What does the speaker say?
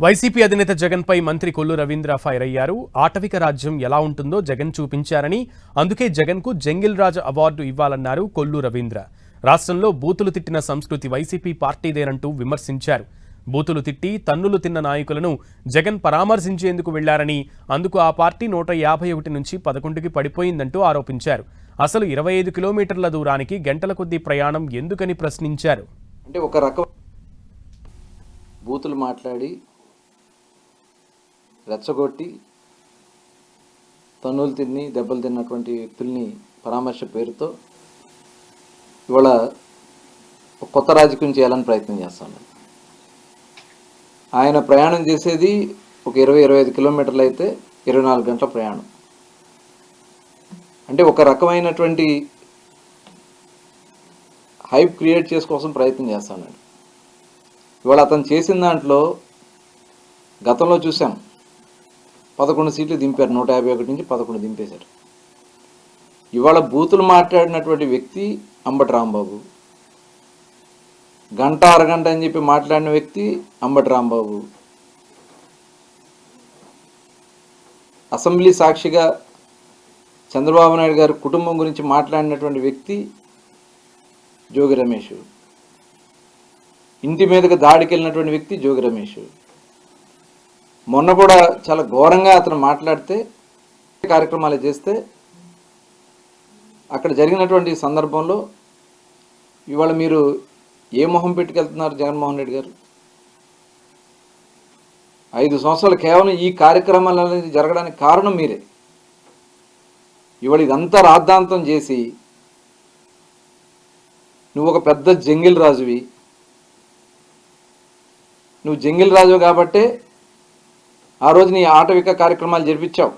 YCP అధినేత జగన్పై మంత్రి కొల్లు రవీంద్ర ఫైర్ అయ్యారు. ఆటవిక రాజ్యం ఎలా ఉంటుందో జగన్ చూపించారని, అందుకే జగన్కు జంగిల్ రాజ్ అవార్డు ఇవ్వాలన్నారు కొల్లు రవీంద్ర. రాష్ట్రంలో బూతులు తిట్టిన సంస్కృతి వైసీపీ పార్టీదేనంటూ విమర్శించారు. బూతులు తిట్టి తన్నులు తిన్న నాయకులను జగన్ పరామర్శించేందుకు వెళ్లారని, అందుకు ఆ పార్టీ 151 నుంచి 11కి పడిపోయిందంటూ ఆరోపించారు. అసలు 25 కిలోమీటర్ల దూరానికి గంటల కొద్దీ ప్రయాణం ఎందుకని ప్రశ్నించారు. అంటే ఒక రకం బూతులు మాట్లాడి రెచ్చగొట్టి తన్నులు తిని దెబ్బలు తిన్నటువంటి వ్యక్తుల్ని పరామర్శ పేరుతో ఇవాళ కొత్త రాజకీయం చేయాలని ప్రయత్నం చేస్తున్నాడు. ఆయన ప్రయాణం చేసేది ఒక 20-25 కిలోమీటర్లు అయితే 24 గంటల ప్రయాణం. అంటే ఒక రకమైనటువంటి హైప్ క్రియేట్ చేసుకోసం ప్రయత్నం చేస్తున్నాడు. ఇవాళ అతను చేసిన దాంట్లో గతంలో చూసాం, 11 సీట్లు దింపారు. 151 నుంచి 11 దింపేశారు. ఇవాళ బూతులు మాట్లాడినటువంటి వ్యక్తి అంబటి రాంబాబు, గంట అరగంట అని చెప్పి మాట్లాడిన వ్యక్తి అంబటి రాంబాబు, అసెంబ్లీ సాక్షిగా చంద్రబాబు నాయుడు గారి కుటుంబం గురించి మాట్లాడినటువంటి వ్యక్తి జోగి రమేష్, ఇంటి మీదకి దాడికి వెళ్ళినటువంటి వ్యక్తి జోగి రమేష్. మొన్న కూడా చాలా ఘోరంగా అతను మాట్లాడితే కార్యక్రమాలు చేస్తే అక్కడ జరిగినటువంటి సందర్భంలో ఇవాళ మీరు ఏ మొహం పెట్టుకెళ్తున్నారు? జగన్మోహన్ రెడ్డి గారు 5 సంవత్సరాలు కేవలం ఈ కార్యక్రమాలు అనేది జరగడానికి కారణం మీరే. ఇవాళ ఇదంతా రాద్ధాంతం చేసి నువ్వు ఒక పెద్ద జంగిల్ రాజువి, నువ్వు జంగిల్ రాజు కాబట్టే ఆ రోజు నీ ఆటవిక కార్యక్రమాలు జరిపించావు.